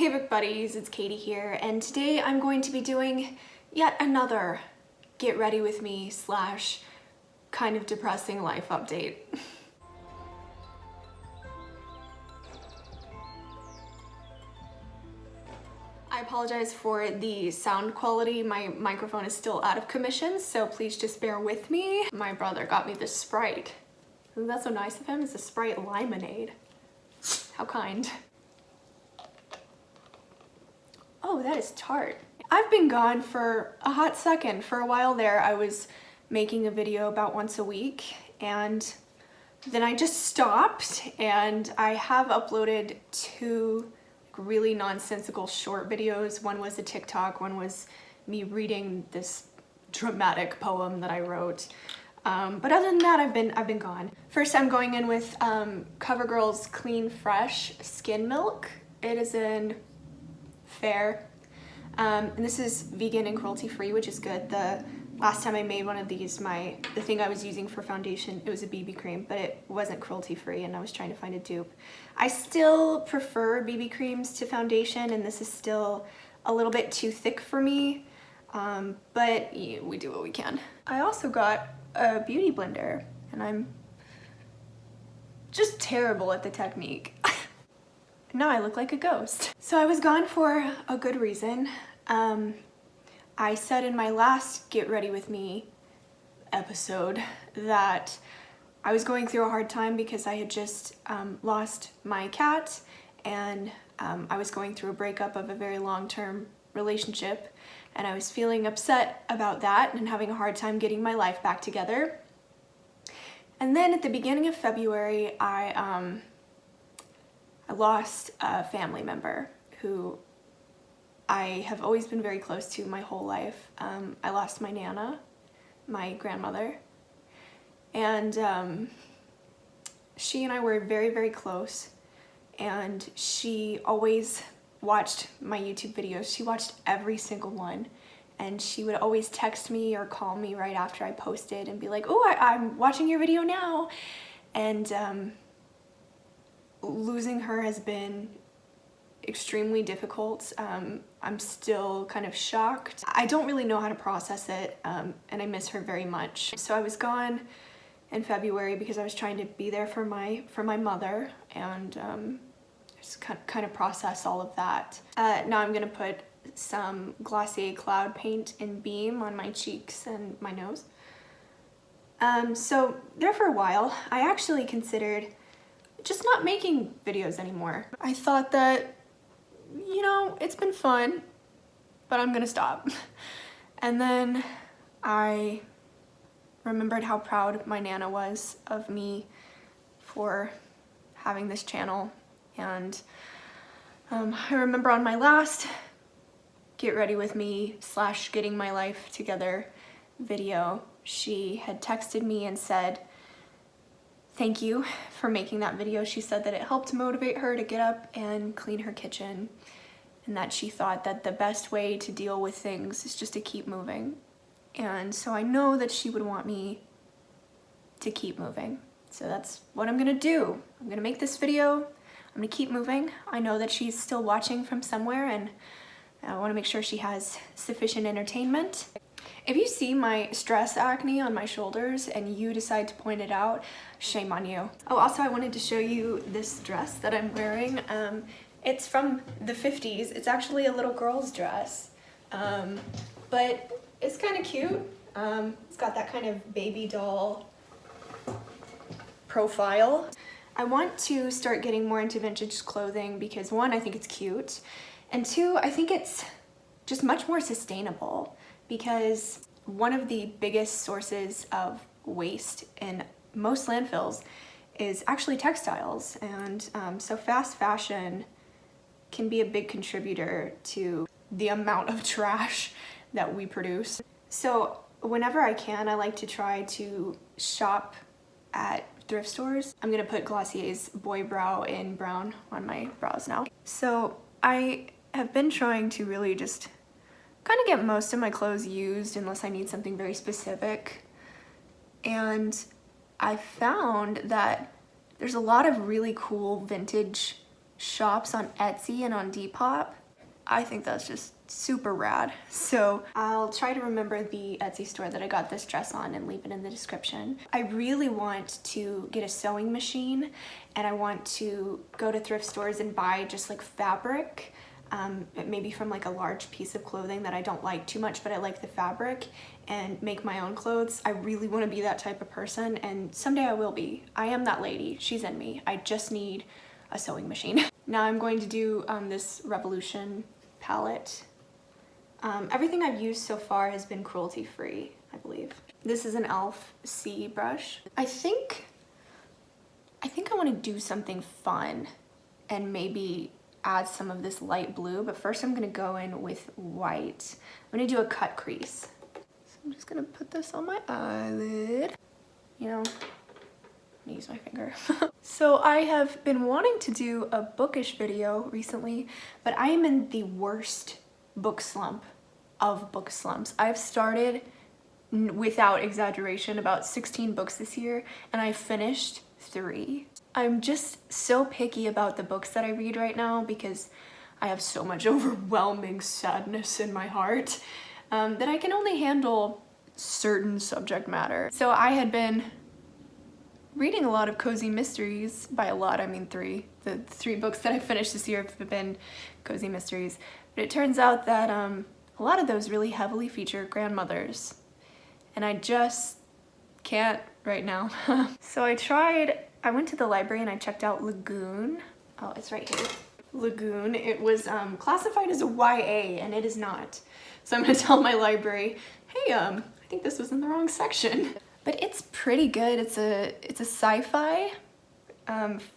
Hey book buddies, it's Katie here, and today I'm going to be doing yet another get ready with me / kind of depressing life update. I apologize for the sound quality. My microphone is still out of commission, so please just bear with me. My brother got me this Sprite. Ooh, that's so nice of him. It's a Sprite limonade. How kind. Oh, that is tart. I've been gone for a hot second. For a while there, I was making a video about once a week, and then I just stopped, and I have uploaded 2 really nonsensical short videos. One was a TikTok, one was me reading this dramatic poem that I wrote. But other than that, I've been gone. First, I'm going in with CoverGirl's Clean Fresh Skin Milk. It is in Fair. And this is vegan and cruelty free, which is good. The last time I made one of these, the thing I was using for foundation, it was a BB cream, but it wasn't cruelty free, and I was trying to find a dupe. I still prefer BB creams to foundation, and this is still a little bit too thick for me, but yeah, we do what we can. I also got a beauty blender, and I'm just terrible at the technique. Now I look like a ghost. So I was gone for a good reason. I said in my last Get Ready With Me episode that I was going through a hard time because I had just lost my cat, and I was going through a breakup of a very long-term relationship, and I was feeling upset about that and having a hard time getting my life back together. And then at the beginning of February, I lost a family member who I have always been very close to my whole life. I lost my Nana, my grandmother, and she and I were very, very close, and she always watched my YouTube videos. She watched every single one, and she would always text me or call me right after I posted and be like, "Oh, I'm watching your video now." And losing her has been extremely difficult. I'm still kind of shocked. I don't really know how to process it, and I miss her very much. So I was gone in February because I was trying to be there for my mother, and just kind of process all of that. Now I'm gonna put some Glossier Cloud Paint in Beam on my cheeks and my nose. So there for a while, I actually considered just not making videos anymore. I thought that, you know, it's been fun, but I'm gonna stop. And then I remembered how proud my Nana was of me for having this channel, and I remember on my last Get Ready With Me / Getting My Life Together video, she had texted me and said, "Thank you for making that video." She said that it helped motivate her to get up and clean her kitchen, and that she thought that the best way to deal with things is just to keep moving. And so I know that she would want me to keep moving. So that's what I'm gonna do. I'm gonna make this video. I'm gonna keep moving. I know that she's still watching from somewhere, and I wanna make sure she has sufficient entertainment. If you see my stress acne on my shoulders and you decide to point it out, shame on you. Oh, also I wanted to show you this dress that I'm wearing. It's from the 50s. It's actually a little girl's dress, but it's kind of cute. It's got that kind of baby doll profile. I want to start getting more into vintage clothing because 1, I think it's cute, and 2, I think it's just much more sustainable, because one of the biggest sources of waste in most landfills is actually textiles, and so fast fashion can be a big contributor to the amount of trash that we produce. So whenever I can, I like to try to shop at thrift stores. I'm gonna put Glossier's Boy Brow in brown on my brows now. So I have been trying to really just kind of get most of my clothes used unless I need something very specific. And I found that there's a lot of really cool vintage shops on Etsy and on Depop. I think that's just super rad. So I'll try to remember the Etsy store that I got this dress on and leave it in the description. I really want to get a sewing machine, and I want to go to thrift stores and buy just like fabric, maybe from like a large piece of clothing that I don't like too much, but I like the fabric, and make my own clothes. I really want to be that type of person, and someday I will be. I am that lady. She's in me. I just need a sewing machine. Now I'm going to do this Revolution palette. Everything I've used so far has been cruelty-free, I believe. This is an e.l.f. C brush. I think I want to do something fun and maybe add some of this light blue, but first I'm gonna go in with white. I'm gonna do a cut crease. So I'm just gonna put this on my eyelid. You know, I'm gonna use my finger. So I have been wanting to do a bookish video recently, but I am in the worst book slump of book slumps. I've started, without exaggeration, about 16 books this year, and I finished 3. I'm just so picky about the books that I read right now because I have so much overwhelming sadness in my heart that I can only handle certain subject matter. So I had been reading a lot of cozy mysteries. By a lot, I mean 3. The 3 books that I finished this year have been cozy mysteries. But it turns out that a lot of those really heavily feature grandmothers, and I just can't right now. So I went to the library and I checked out Lagoon. Oh, it's right here. Lagoon. It was classified as a YA, and it is not. So I'm gonna tell my library, hey, I think this was in the wrong section. But it's pretty good. It's a sci-fi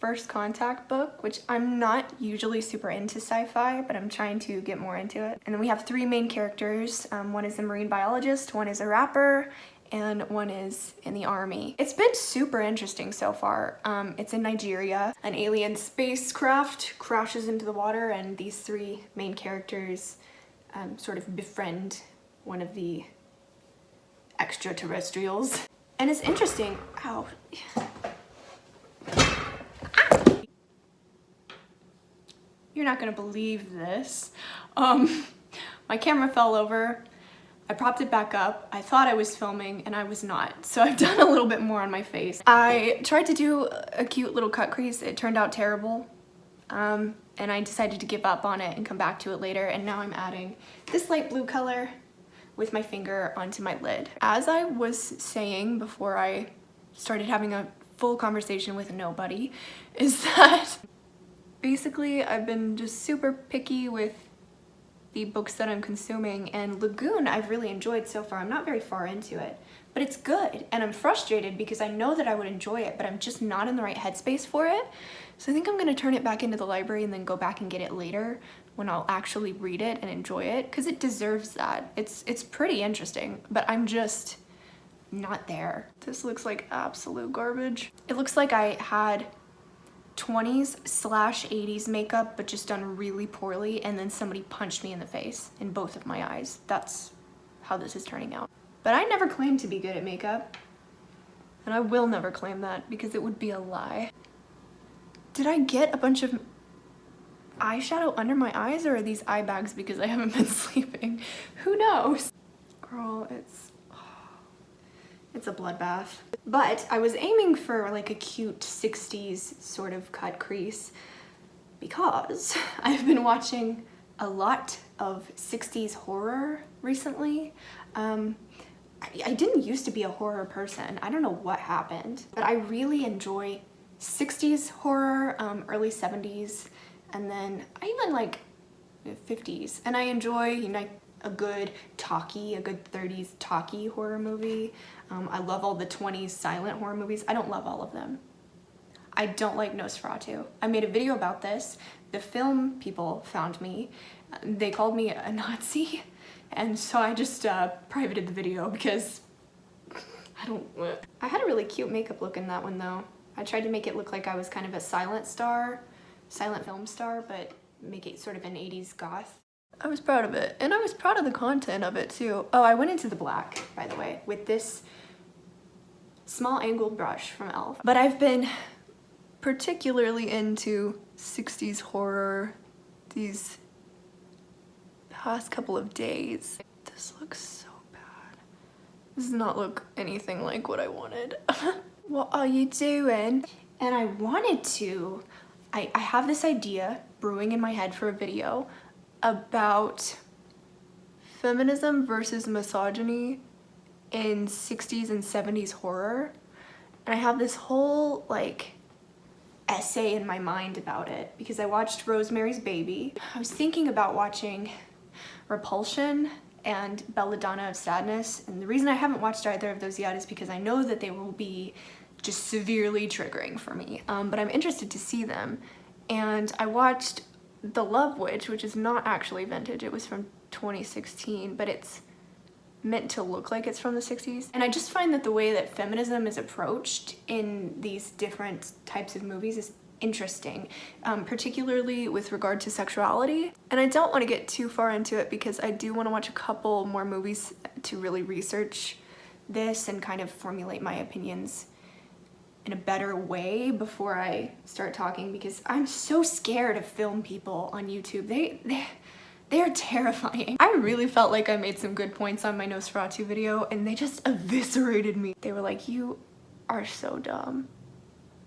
first contact book, which I'm not usually super into sci-fi, but I'm trying to get more into it. And then we have 3 main characters. One is a marine biologist, one is a rapper, and one is in the army. It's been super interesting so far. It's in Nigeria. An alien spacecraft crashes into the water, and these 3 main characters sort of befriend one of the extraterrestrials. And it's interesting. Ow. You're not gonna believe this. My camera fell over. I propped it back up. I thought I was filming and I was not. So I've done a little bit more on my face. I tried to do a cute little cut crease. It turned out terrible. And I decided to give up on it and come back to it later. And now I'm adding this light blue color with my finger onto my lid. As I was saying before I started having a full conversation with nobody, is that basically I've been just super picky with the books that I'm consuming, and Lagoon I've really enjoyed so far. I'm not very far into it, but it's good, and I'm frustrated because I know that I would enjoy it, but I'm just not in the right headspace for it. So I think I'm gonna turn it back into the library and then go back and get it later when I'll actually read it and enjoy it, because it deserves that. It's pretty interesting, but I'm just not there. This looks like absolute garbage. It looks like I had 20s/80s makeup, but just done really poorly, and then somebody punched me in the face in both of my eyes. That's how this is turning out. But I never claimed to be good at makeup, and I will never claim that because it would be a lie. Did I get a bunch of eyeshadow under my eyes, or are these eye bags because I haven't been sleeping? Who knows? Girl, it's a bloodbath. But I was aiming for like a cute 60s sort of cut crease because I've been watching a lot of 60s horror recently. I didn't used to be a horror person. I don't know what happened, but I really enjoy 60s horror, early 70s, and then I even like 50s. And I enjoy, you know, a good 30s talkie horror movie. I love all the 20s silent horror movies. I don't love all of them. I don't like Nosferatu. I made a video about this. The film people found me. They called me a Nazi, and so I just privated the video because I had a really cute makeup look in that one though. I tried to make it look like I was kind of a silent film star, but make it sort of an 80s goth. I was proud of it, and I was proud of the content of it too. Oh, I went into the black, by the way, with this small angled brush from e.l.f. But I've been particularly into 60s horror these past couple of days. This looks so bad. This does not look anything like what I wanted. What are you doing? And I wanted to, I have this idea brewing in my head for a video about feminism versus misogyny in 60s and 70s horror. And I have this whole like essay in my mind about it because I watched Rosemary's Baby. I was thinking about watching Repulsion and Belladonna of Sadness, and the reason I haven't watched either of those yet is because I know that they will be just severely triggering for me, but I'm interested to see them. And I watched The Love Witch, which is not actually vintage, it was from 2016, but it's meant to look like it's from the 60s. And I just find that the way that feminism is approached in these different types of movies is interesting, particularly with regard to sexuality. And I don't want to get too far into it because I do want to watch a couple more movies to really research this and kind of formulate my opinions in a better way before I start talking, because I'm so scared of film people on YouTube. They're terrifying. I really felt like I made some good points on my Nosferatu video and they just eviscerated me. They were like, you are so dumb.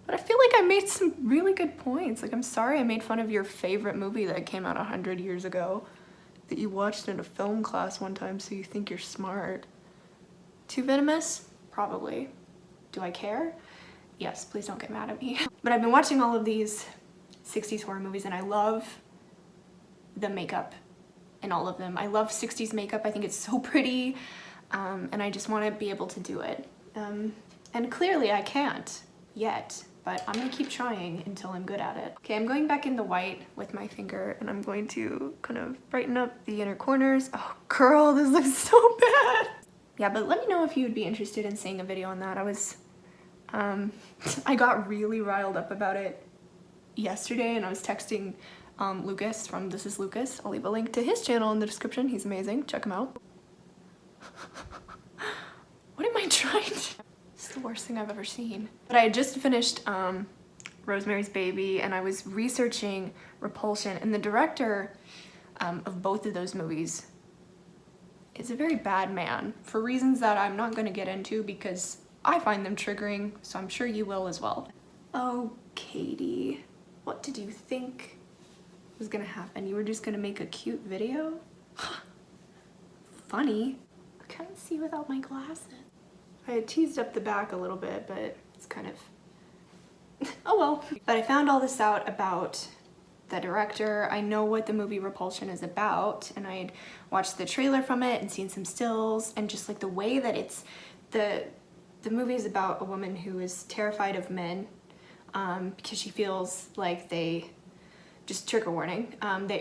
But I feel like I made some really good points. Like, I'm sorry I made fun of your favorite movie that came out 100 years ago that you watched in a film class one time so you think you're smart. Too venomous? Probably. Do I care? Yes, please don't get mad at me. But I've been watching all of these 60s horror movies and I love the makeup in all of them. I love 60s makeup. I think it's so pretty, and I just want to be able to do it. And clearly I can't yet, but I'm gonna keep trying until I'm good at it. Okay, I'm going back in the white with my finger and I'm going to kind of brighten up the inner corners. Oh girl, this looks so bad. Yeah, but let me know if you would be interested in seeing a video on that. I got really riled up about it yesterday and I was texting Lucas from This Is Lucas. I'll leave a link to his channel in the description. He's amazing. Check him out. What am I trying to... It's the worst thing I've ever seen. But I had just finished Rosemary's Baby and I was researching Repulsion, and the director of both of those movies is a very bad man for reasons that I'm not going to get into because I find them triggering, so I'm sure you will as well. Oh, Katy, what did you think was gonna happen? You were just gonna make a cute video? Funny. I can't see without my glasses. I had teased up the back a little bit, but it's kind of... oh well. But I found all this out about the director. I know what the movie Repulsion is about, and I had watched the trailer from it and seen some stills, and just like the way that it's... The movie is about a woman who is terrified of men because she feels like they... Just trigger warning.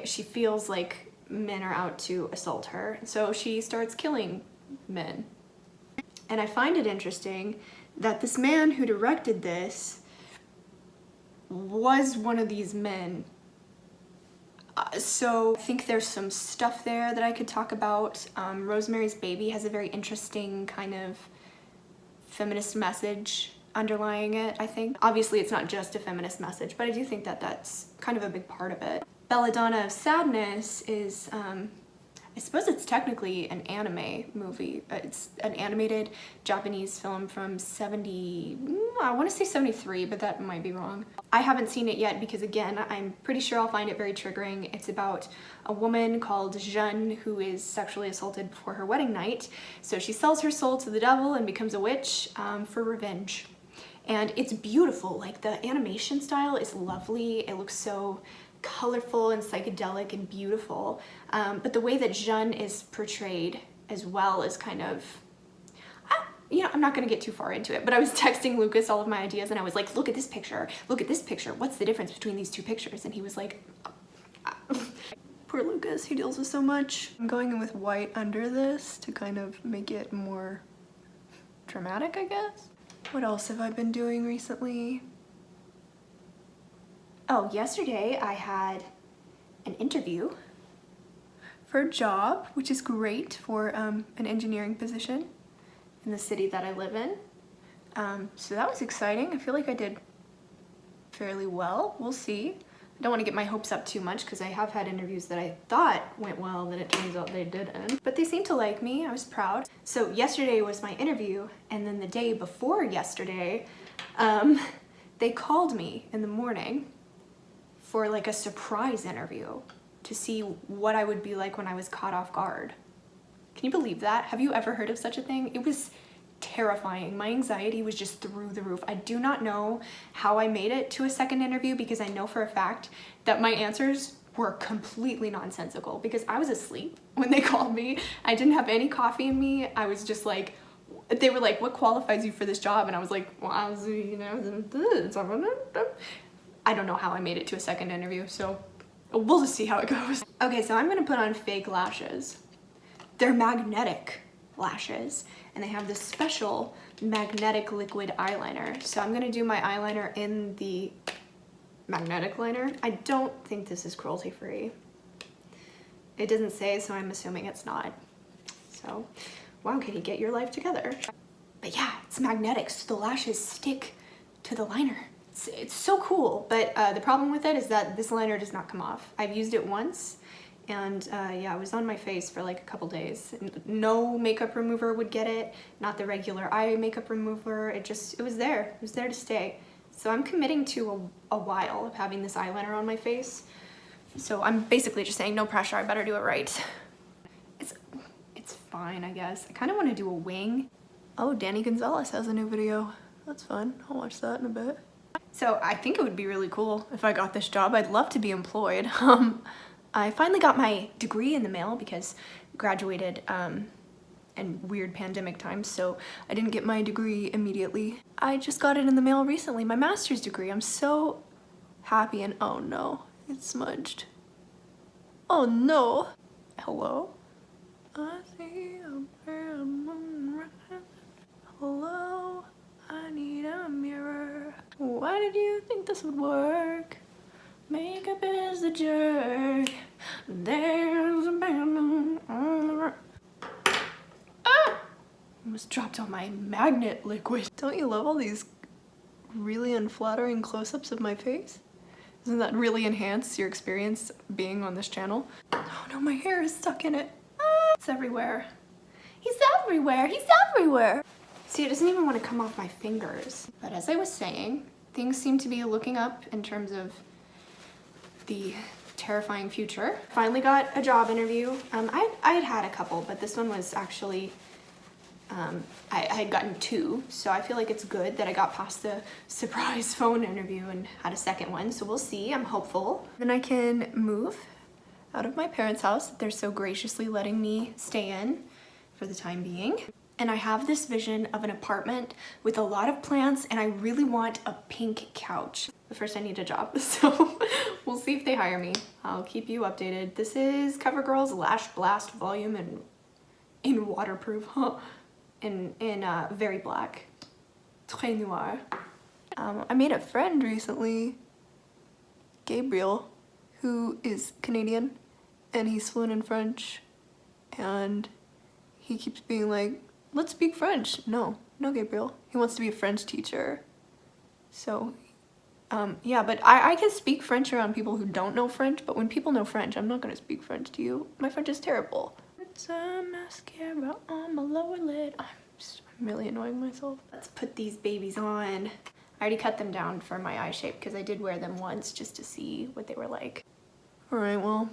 She feels like men are out to assault her, so she starts killing men. And I find it interesting that this man who directed this was one of these men. So I think there's some stuff there that I could talk about. Rosemary's Baby has a very interesting kind of feminist message underlying it, I think. Obviously it's not just a feminist message, but I do think that that's kind of a big part of it. Belladonna of Sadness is, I suppose it's technically an anime movie. It's an animated Japanese film from I want to say 73, but that might be wrong. I haven't seen it yet because, again, I'm pretty sure I'll find it very triggering. It's about a woman called Jeanne who is sexually assaulted before her wedding night. So she sells her soul to the devil and becomes a witch for revenge. And it's beautiful. Like, the animation style is lovely. It looks so colorful and psychedelic and beautiful, but the way that Jeanne is portrayed as well is kind of, you know, I'm not gonna get too far into it, but I was texting Lucas all of my ideas and I was like, look at this picture, what's the difference between these two pictures? And he was like, poor Lucas, he deals with so much. I'm going in with white under this to kind of make it more dramatic, I guess. What else have I been doing recently? Oh, yesterday I had an interview for a job, which is great for an engineering position in the city that I live in. So that was exciting. I feel like I did fairly well. We'll see. I don't want to get my hopes up too much because I have had interviews that I thought went well that it turns out they didn't. But they seem to like me. I was proud. So yesterday was my interview, and then the day before yesterday, they called me in the morning for like a surprise interview to see what I would be like when I was caught off guard. Can you believe that? Have you ever heard of such a thing? It was terrifying. My anxiety was just through the roof. I do not know how I made it to a second interview because I know for a fact that my answers were completely nonsensical because I was asleep when they called me. I didn't have any coffee in me. I was just like, they were like, what qualifies you for this job? And I was like, well, I was, you know, I don't know how I made it to a second interview, so we'll just see how it goes. Okay, so I'm gonna put on fake lashes. They're magnetic lashes, and they have this special magnetic liquid eyeliner. So I'm gonna do my eyeliner in the magnetic liner. I don't think this is cruelty free. It doesn't say, so I'm assuming it's not. So, wow, Katy, get your life together. But yeah, it's magnetic, so the lashes stick to the liner. It's so cool, but the problem with it is that this liner does not come off. I've used it once, and yeah, it was on my face for like a couple days. No makeup remover would get it, not the regular eye makeup remover. It was there. It was there to stay. So I'm committing to a while of having this eyeliner on my face. So I'm basically just saying, no pressure, I better do it right. It's fine, I guess. I kind of want to do a wing. Oh, Danny Gonzalez has a new video. That's fun. I'll watch that in a bit. So I think it would be really cool if I got this job. I'd love to be employed. I finally got my degree in the mail because I graduated in weird pandemic times, so I didn't get my degree immediately. I just got it in the mail recently, my master's degree. I'm so happy, and oh no, it's smudged. Oh no. Hello? I see a pale moon rising. Hello? I need a mirror. Why did you think this would work? Makeup is the jerk. There's a pale moon on the road. Ah! Almost dropped all my magnet liquid. Don't you love all these really unflattering close-ups of my face? Doesn't that really enhance your experience being on this channel? Oh no, my hair is stuck in it. Ah, it's everywhere. He's everywhere. He's everywhere. See, it doesn't even want to come off my fingers. But as I was saying, things seem to be looking up in terms of the terrifying future. Finally got a job interview. I had a couple, but this one was actually, I had gotten 2, so I feel like it's good that I got past the surprise phone interview and had a second one, so we'll see. I'm hopeful. Then I can move out of my parents' house that they're so graciously letting me stay in for the time being. And I have this vision of an apartment with a lot of plants, and I really want a pink couch. But first I need a job, so we'll see if they hire me. I'll keep you updated. This is CoverGirl's Lash Blast Volume in waterproof, in very black, très noir. I made a friend recently, Gabriel, who is Canadian, and he's fluent in French, and he keeps being like, let's speak French. No, Gabriel. He wants to be a French teacher. So, yeah, but I can speak French around people who don't know French, but when people know French, I'm not gonna speak French to you. My French is terrible. It's a mascara on my lower lid. I'm really annoying myself. Let's put these babies on. I already cut them down for my eye shape because I did wear them once just to see what they were like. All right, well,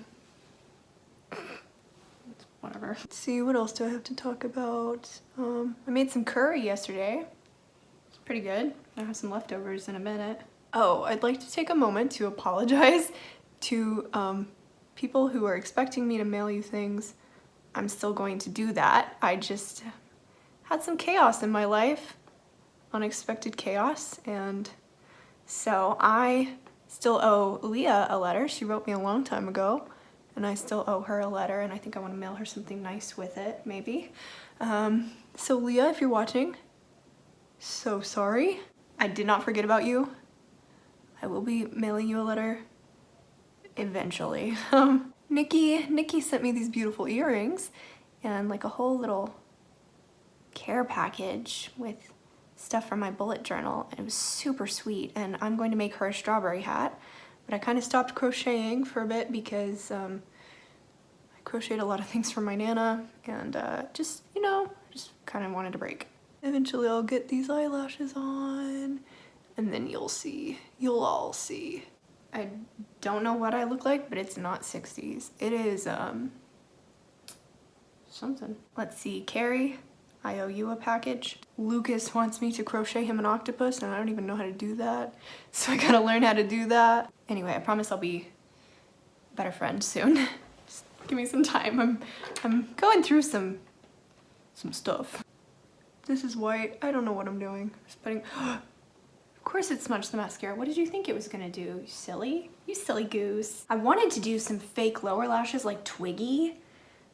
whatever. Let's see, what else do I have to talk about? I made some curry yesterday. It's pretty good. I have some leftovers in a minute. Oh, I'd like to take a moment to apologize to people who are expecting me to mail you things. I'm still going to do that. I just had some chaos in my life, unexpected chaos, and so I still owe Leah a letter. She wrote me a long time ago, and I still owe her a letter, and I think I want to mail her something nice with it, maybe. So Leah, if you're watching, so sorry. I did not forget about you. I will be mailing you a letter eventually. Nikki sent me these beautiful earrings and like a whole little care package with stuff from my bullet journal, and it was super sweet, and I'm going to make her a strawberry hat. But I kind of stopped crocheting for a bit because I crocheted a lot of things for my Nana, and just, you know, just kind of wanted a break. Eventually I'll get these eyelashes on, and then you'll see. You'll all see. I don't know what I look like, but it's not 60s. It is, something. Let's see, Carrie, I owe you a package. Lucas wants me to crochet him an octopus, and I don't even know how to do that. So I gotta learn how to do that. Anyway, I promise I'll be a better friend soon. Just give me some time. I'm going through some stuff. This is white. I don't know what I'm doing. Just putting, of course it smudged the mascara. What did you think it was gonna do? You silly? You silly goose. I wanted to do some fake lower lashes like Twiggy,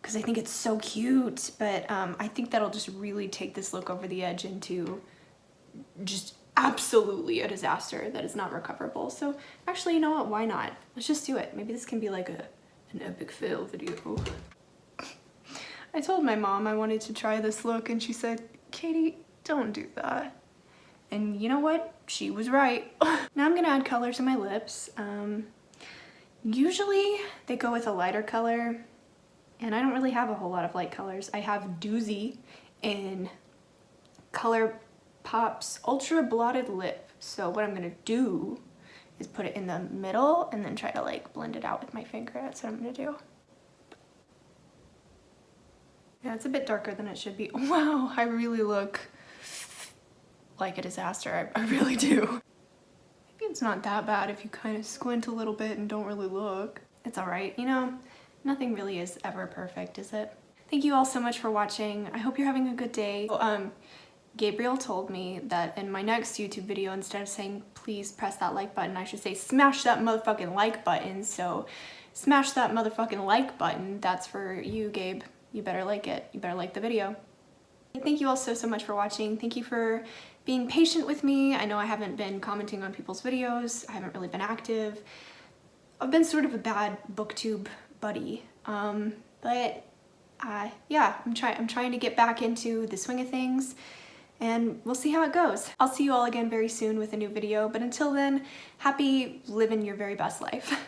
because I think it's so cute, but I think that'll just really take this look over the edge into just absolutely a disaster that is not recoverable. So actually, you know what, why not? Let's just do it. Maybe this can be like an epic fail video. I told my mom I wanted to try this look, and she said, Katie, don't do that. And you know what? She was right. Now I'm gonna add color to my lips. Usually they go with a lighter color, and I don't really have a whole lot of light colors. I have Doozy in ColourPop's Ultra Blotted Lip. So what I'm gonna do is put it in the middle and then try to like blend it out with my finger. That's what I'm gonna do. Yeah, it's a bit darker than it should be. Wow, I really look like a disaster. I really do. Maybe it's not that bad if you kind of squint a little bit and don't really look. It's all right, you know? Nothing really is ever perfect, is it? Thank you all so much for watching. I hope you're having a good day. Gabriel told me that in my next YouTube video, instead of saying please press that like button, I should say smash that motherfucking like button. So smash that motherfucking like button. That's for you, Gabe. You better like it. You better like the video. Thank you all so much for watching. Thank you for being patient with me. I know I haven't been commenting on people's videos. I haven't really been active. I've been sort of a bad booktube buddy, but yeah, I'm trying to get back into the swing of things, and we'll see how it goes. I'll see you all again very soon with a new video, but until then, happy living your very best life.